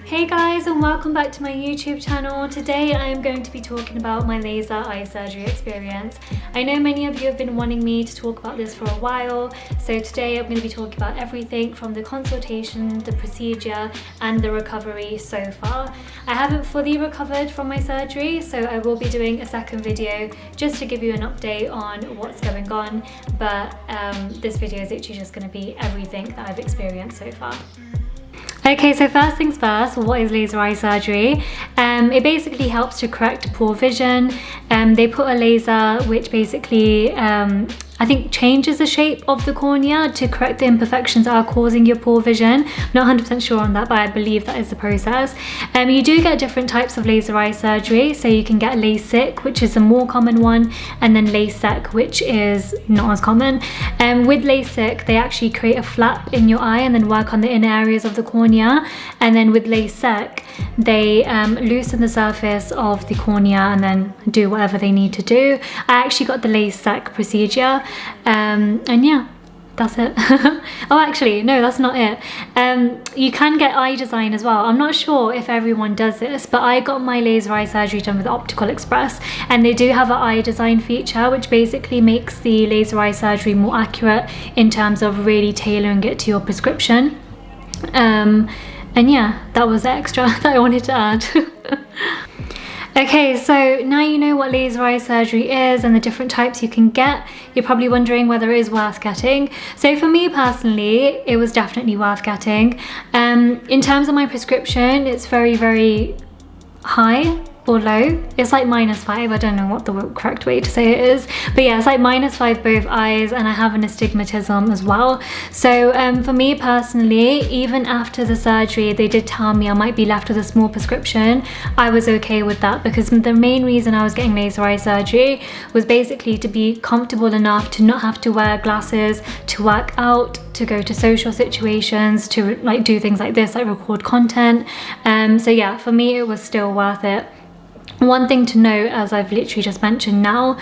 Hey guys, and welcome back to my YouTube channel. Today I am going to be talking about my laser eye surgery experience. I know many of you have been wanting me to talk about this for a while, so today I'm going to be talking about everything from the consultation, the procedure and the recovery so far. I haven't fully recovered from my surgery, so I will be doing a second video just to give you an update on what's going on, but this video is literally just going to be everything that I've experienced so far. Okay, so first things first, what is laser eye surgery? It basically helps to correct poor vision. They put a laser which basically I think changes the shape of the cornea to correct the imperfections that are causing your poor vision. I'm not 100% sure on that, but I believe that is the process. You do get different types of laser eye surgery. So you can get LASIK, which is a more common one, and then LASIK, which is not as common. With LASIK, they actually create a flap in your eye and then work on the inner areas of the cornea. And then with LASIK, they loosen the surface of the cornea and then do whatever they need to do. I actually got the LASIK procedure. And yeah, that's it. Oh, actually, no, that's not it. You can get eye design as well. I'm not sure if everyone does this, but I got my laser eye surgery done with Optical Express, and they do have an eye design feature, which basically makes the laser eye surgery more accurate in terms of really tailoring it to your prescription. And yeah, that was the extra that I wanted to add. Okay, so now you know what laser eye surgery is and the different types you can get. You're probably wondering whether it is worth getting. So for me personally, it was definitely worth getting. In terms of my prescription, it's very, very high or low. It's like -5. I don't know what the correct way to say it is, but yeah, it's like -5 both eyes, and I have an astigmatism as well. So for me personally, even after the surgery, they did tell me I might be left with a small prescription. I was okay with that because the main reason I was getting laser eye surgery was basically to be comfortable enough to not have to wear glasses, to work out, to go to social situations, to like do things like this, like record content. So yeah, for me it was still worth it. One thing to note, as I've literally just mentioned now,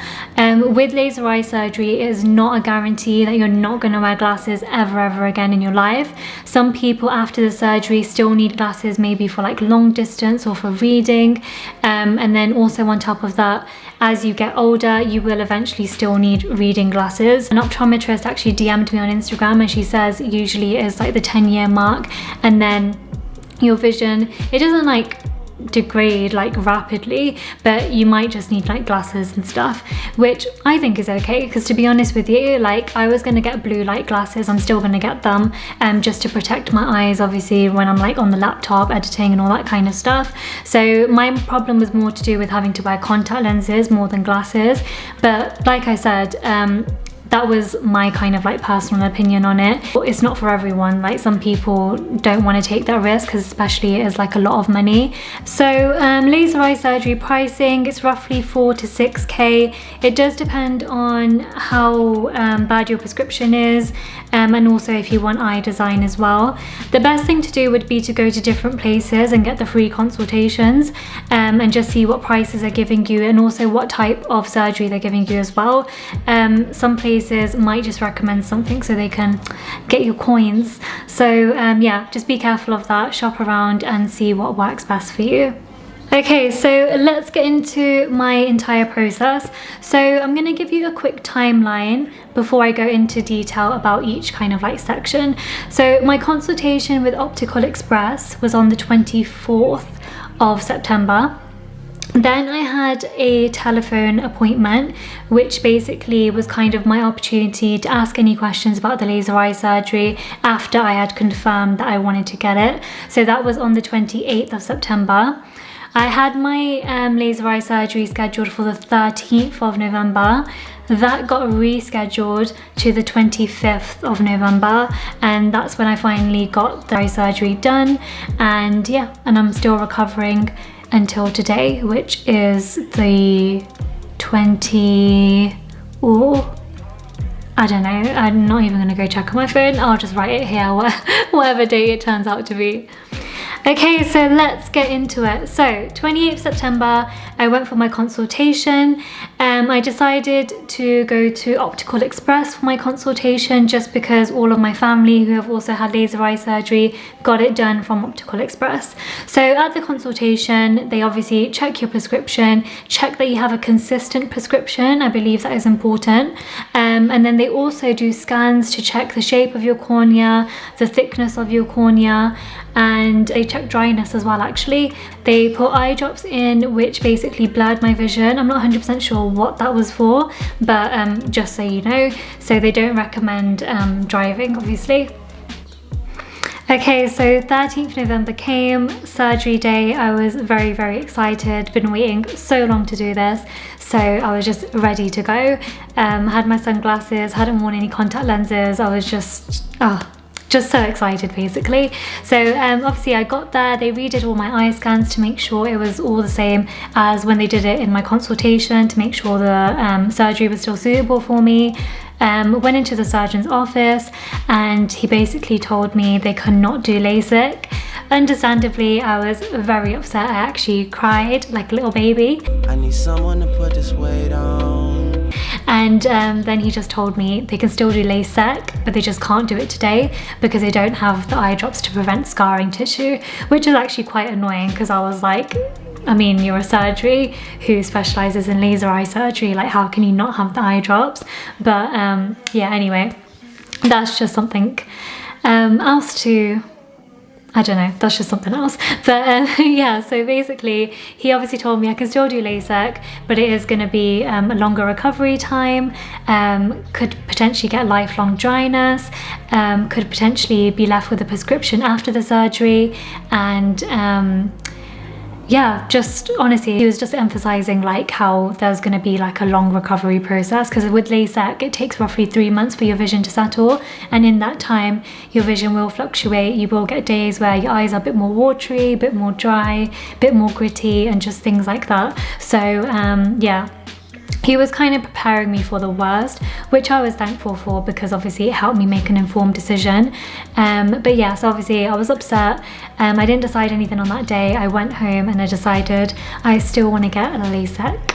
with laser eye surgery, it is not a guarantee that you're not going to wear glasses ever again in your life. Some people after the surgery still need glasses, maybe for like long distance or for reading. And then also on top of that, as you get older, you will eventually still need reading glasses. An optometrist actually DM'd me on Instagram, and she says usually it is like the 10-year mark, and then your vision, it doesn't like degrade like rapidly, but you might just need like glasses and stuff, which I think is okay, because to be honest with you, like I was gonna get blue light glasses. I'm still gonna get them just to protect my eyes, obviously, when I'm like on the laptop editing and all that kind of stuff. So my problem was more to do with having to wear contact lenses more than glasses, but like I said, that was my kind of like personal opinion on it. It's not for everyone. Like some people don't want to take that risk, because especially it is like a lot of money. So laser eye surgery pricing, it's roughly 4 to 6k. It does depend on how bad your prescription is, and also if you want eye design as well. The best thing to do would be to go to different places and get the free consultations, and just see what prices are giving you, and also what type of surgery they're giving you as well. Some places might just recommend something so they can get your coins. So yeah, just be careful of that. Shop around and see what works best for you. Okay, so let's get into my entire process. So I'm going to give you a quick timeline before I go into detail about each kind of like section. So my consultation with Optical Express was on the 24th of September. Then I had a telephone appointment, which basically was kind of my opportunity to ask any questions about the laser eye surgery after I had confirmed that I wanted to get it. So that was on the 28th of September. I had my laser eye surgery scheduled for the 13th of November. That got rescheduled to the 25th of November, and that's when I finally got the eye surgery done. And yeah, and I'm still recovering until today, which is the 20... Oh, I don't know. I'm not even going to go check on my phone. I'll just write it here, whatever day it turns out to be. Okay, so let's get into it. So 28th September, I went for my consultation. I decided to go to Optical Express for my consultation just because all of my family who have also had laser eye surgery got it done from Optical Express. So at the consultation, they obviously check your prescription, check that you have a consistent prescription. I believe that is important. And then they also do scans to check the shape of your cornea, the thickness of your cornea, and they check dryness as well. Actually, they put eye drops in which basically blurred my vision. I'm not 100% sure what that was for, but just so you know. So they don't recommend driving, obviously. Okay, so 13th November came, surgery day. I was very, very excited, been waiting so long to do this, so I was just ready to go. Had my sunglasses, hadn't worn any contact lenses. I was just so excited basically. So obviously I got there, they redid all my eye scans to make sure it was all the same as when they did it in my consultation, to make sure the surgery was still suitable for me. Went into the surgeon's office and he basically told me they could not do LASIK. Understandably, I was very upset. I actually cried like a little baby. I need someone to put this weight on. And then he just told me they can still do LASIK, but they just can't do it today because they don't have the eye drops to prevent scarring tissue, which is actually quite annoying because I was like, I mean, you're a surgery who specializes in laser eye surgery, like how can you not have the eye drops? But yeah, anyway, that's just something else to, I don't know, that's just something else. But yeah, so basically he obviously told me I can still do LASIK, but it is going to be a longer recovery time, could potentially get lifelong dryness, could potentially be left with a prescription after the surgery, and yeah, just honestly, he was just emphasizing like how there's going to be like a long recovery process, because with LASIK it takes roughly 3 months for your vision to settle, and in that time your vision will fluctuate. You will get days where your eyes are a bit more watery, a bit more dry, a bit more gritty, and just things like that. So yeah, he was kind of preparing me for the worst, which I was thankful for because obviously it helped me make an informed decision. But yeah, so obviously I was upset. I didn't decide anything on that day. I went home and I decided I still want to get a LASIK.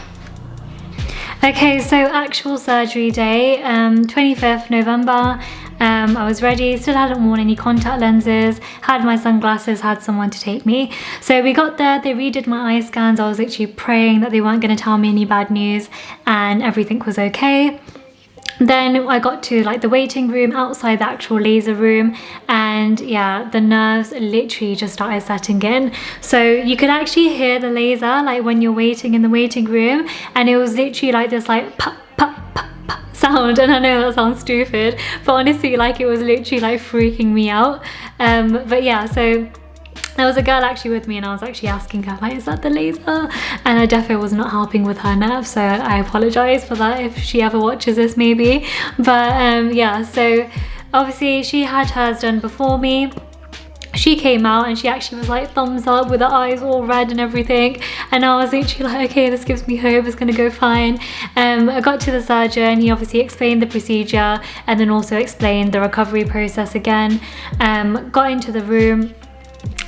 Okay, so actual surgery day, 25th November. I was ready, still hadn't worn any contact lenses, had my sunglasses, had someone to take me. So we got there, they redid my eye scans. I was literally praying that they weren't going to tell me any bad news and everything was okay. Then I got to like the waiting room outside the actual laser room, and yeah, the nerves literally just started setting in. So you could actually hear the laser like when you're waiting in the waiting room, and it was literally like this like pop, pop, pop, pop sound. And I know that sounds stupid, but honestly like it was literally like freaking me out. But yeah, so there was a girl actually with me and I was actually asking her like, is that the laser? And I definitely was not helping with her nerves, so I apologize for that if she ever watches this maybe. But yeah, so obviously she had hers done before me. She came out and she actually was like thumbs up with her eyes all red and everything, and I was literally like, okay, this gives me hope, it's gonna go fine. I got to the surgeon, he obviously explained the procedure and then also explained the recovery process again. Got into the room.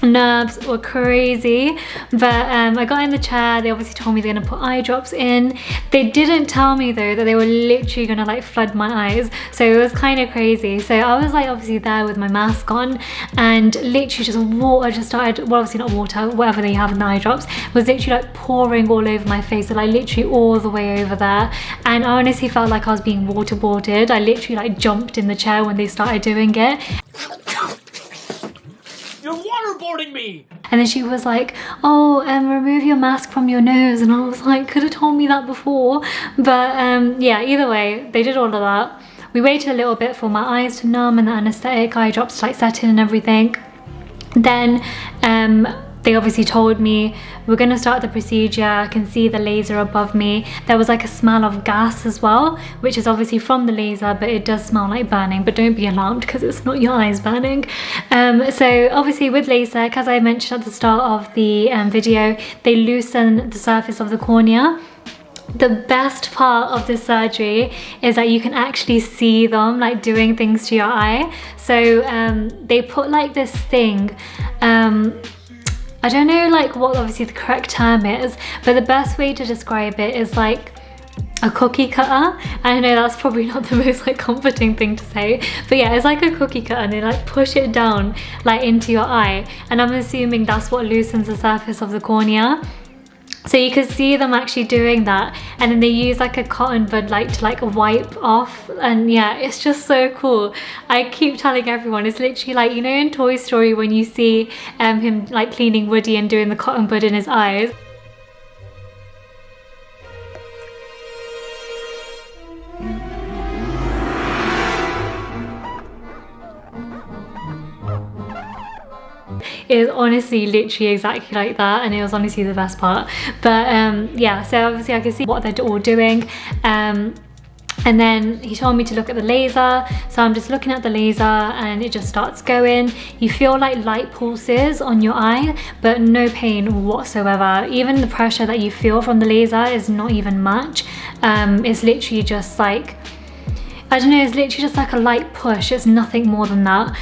Nerves were crazy, but I got in the chair. They obviously told me they're gonna put eye drops in. They didn't tell me though that they were literally gonna like flood my eyes, so it was kind of crazy. So I was like obviously there with my mask on, and literally just water just started, well obviously not water, whatever they have in the eye drops, was literally like pouring all over my face, so like literally all the way over there, and I honestly felt like I was being waterboarded. I literally like jumped in the chair when they started doing it. You're waterboarding me! And then she was like, oh, remove your mask from your nose. And I was like, could have told me that before. But yeah, either way, they did all of that. We waited a little bit for my eyes to numb and the anesthetic eye drops to like set in and everything. Then they obviously told me we're going to start the procedure. I can see the laser above me. There was like a smell of gas as well, which is obviously from the laser, but it does smell like burning. But don't be alarmed because it's not your eyes burning. So obviously with LASIK, as I mentioned at the start of the video, they loosen the surface of the cornea. The best part of this surgery is that you can actually see them like doing things to your eye. So they put like this thing, I don't know like what obviously the correct term is, but the best way to describe it is like a cookie cutter. I know that's probably not the most like comforting thing to say, but yeah, it's like a cookie cutter, and they like push it down like into your eye, and I'm assuming that's what loosens the surface of the cornea. So you can see them actually doing that, and then they use like a cotton bud like to like wipe off, and yeah, it's just so cool. I keep telling everyone, it's literally like, you know, in Toy Story when you see him like cleaning Woody and doing the cotton bud in his eyes. It is honestly literally exactly like that, and it was honestly the best part. But yeah, so obviously I could see what they're all doing, and then he told me to look at the laser, so I'm just looking at the laser and it just starts going. You feel like light pulses on your eye, but no pain whatsoever. Even the pressure that you feel from the laser is not even much. It's literally just like, I don't know, it's literally just like a light push. It's nothing more than that.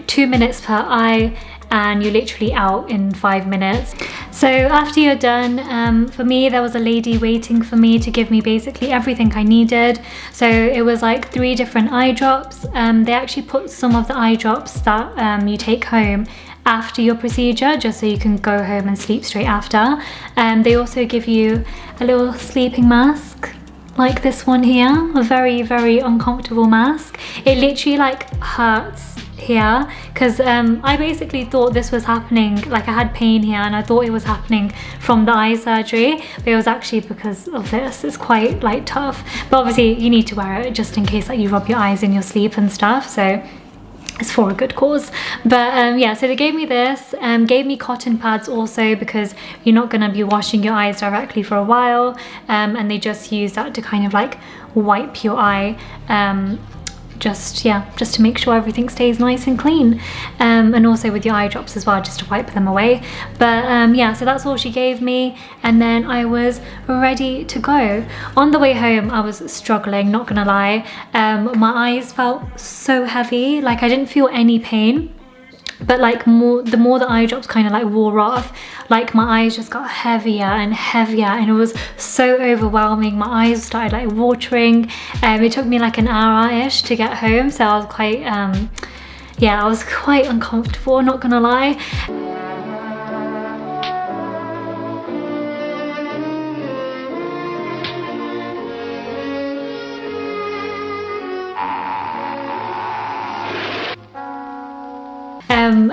2 minutes per eye, and you're literally out in 5 minutes. So after you're done, for me, there was a lady waiting for me to give me basically everything I needed. So it was like 3 different eye drops. They actually put some of the eye drops that you take home after your procedure, just so you can go home and sleep straight after. They also give you a little sleeping mask, like this one here, a very, very uncomfortable mask. It literally like hurts here, because I basically thought this was happening, like I had pain here and I thought it was happening from the eye surgery, but it was actually because of this. It's quite like tough, but obviously you need to wear it just in case like you rub your eyes in your sleep and stuff, so it's for a good cause. But yeah, so they gave me this, gave me cotton pads also, because you're not going to be washing your eyes directly for a while, and they just use that to kind of like wipe your eye, just to make sure everything stays nice and clean, and also with your eye drops as well, just to wipe them away. But yeah, so that's all she gave me, and then I was ready to go. On the way home I was struggling, not gonna lie. My eyes felt so heavy, like I didn't feel any pain, but like the more the eye drops kind of like wore off, like my eyes just got heavier and heavier, and it was so overwhelming. My eyes started like watering. It took me like an hour-ish to get home, so I was quite yeah, I was quite uncomfortable, not gonna lie.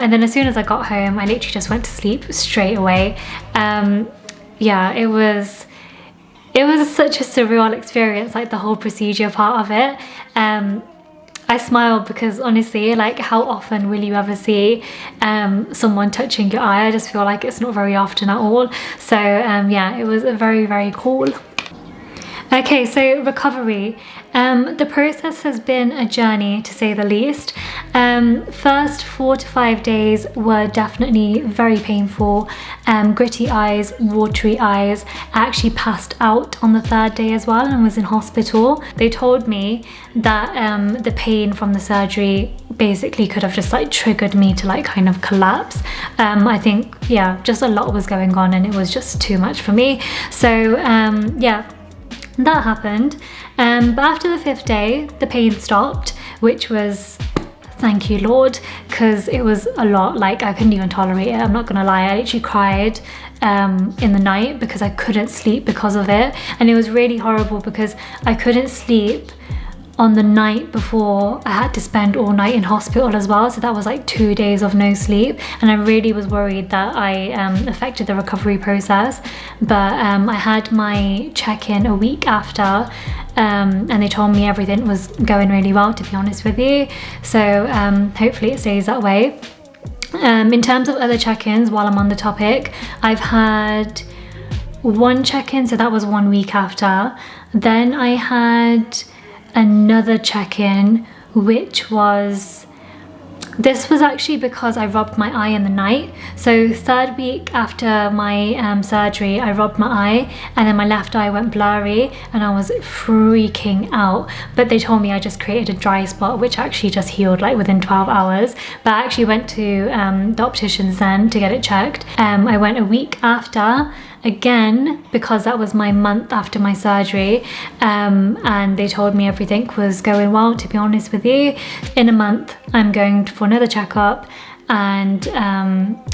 And then as soon as I got home, I literally just went to sleep straight away. Yeah, it was such a surreal experience, like the whole procedure part of it. I smiled because honestly, like how often will you ever see someone touching your eye? I just feel like it's not very often at all. So yeah, it was very, very cool. Okay, so recovery. The process has been a journey, to say the least. First 4 to 5 days were definitely very painful. Gritty eyes, watery eyes. I actually passed out on the 3rd day as well and was in hospital. They told me that the pain from the surgery basically could have just like triggered me to like kind of collapse. I think, yeah, just a lot was going on and it was just too much for me. So yeah, that happened. But after the 5th day, the pain stopped, which was, thank you Lord, because it was a lot. Like I couldn't even tolerate it, I'm not gonna lie. I literally cried in the night because I couldn't sleep because of it, and it was really horrible because I couldn't sleep on the night before I had to spend all night in hospital as well, so that was like 2 days of no sleep, and I really was worried that I affected the recovery process. But I had my check-in a week after, and they told me everything was going really well, to be honest with you, so hopefully it stays that way. In terms of other check-ins, while I'm on the topic, I've had 1 check-in, so that was 1 week after. Then I had another check-in, which was This was actually because I rubbed my eye in the night. So 3rd week after my surgery, I rubbed my eye and then my left eye went blurry and I was freaking out. But they told me I just created a dry spot, which actually just healed like within 12 hours. But I actually went to the opticians then to get it checked. I went a week after, again, because that was my month after my surgery, and they told me everything was going well. To be honest with you, in a month I'm going for another checkup, and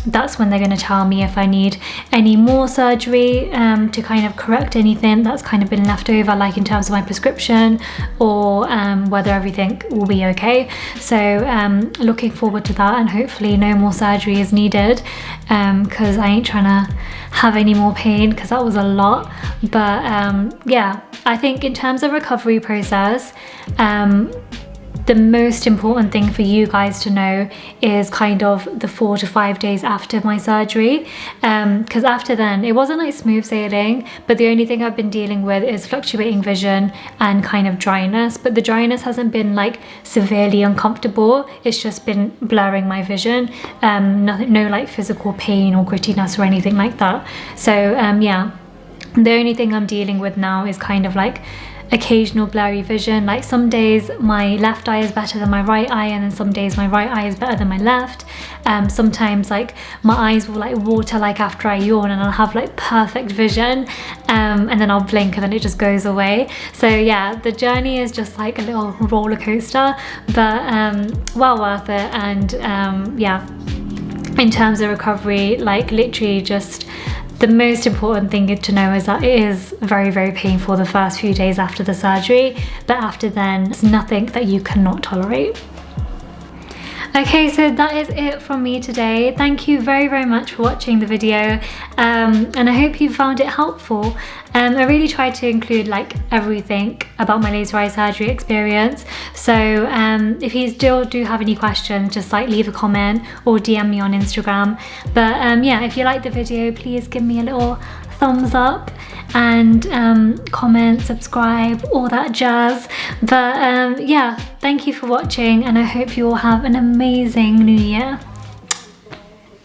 that's when they're going to tell me if I need any more surgery to kind of correct anything that's kind of been left over, like in terms of my prescription, or whether everything will be okay. So looking forward to that, and hopefully no more surgery is needed, because I ain't trying to have any more pain, because that was a lot. But yeah, I think in terms of recovery process, the most important thing for you guys to know is kind of the 4 to 5 days after my surgery, because after then it wasn't like smooth sailing, but the only thing I've been dealing with is fluctuating vision and kind of dryness. But the dryness hasn't been like severely uncomfortable, it's just been blurring my vision. Nothing, no like physical pain or grittiness or anything like that. So yeah, the only thing I'm dealing with now is kind of like occasional blurry vision. Like some days my left eye is better than my right eye, and then some days my right eye is better than my left. Sometimes like my eyes will like water like after I yawn, and I'll have like perfect vision, and then I'll blink and then it just goes away. So yeah, the journey is just like a little roller coaster, but well worth it. And yeah, in terms of recovery, like literally just the most important thing to know is that it is very, very painful the first few days after the surgery, but after then, it's nothing that you cannot tolerate. Okay, so that is it from me today. Thank you very, very much for watching the video, and I hope you found it helpful. I really tried to include like everything about my laser eye surgery experience. So if you still do have any questions, just like leave a comment or DM me on Instagram. But yeah, if you liked the video, please give me a little thumbs up and comment, subscribe, all that jazz. But yeah, thank you for watching, and I hope you all have an amazing new year.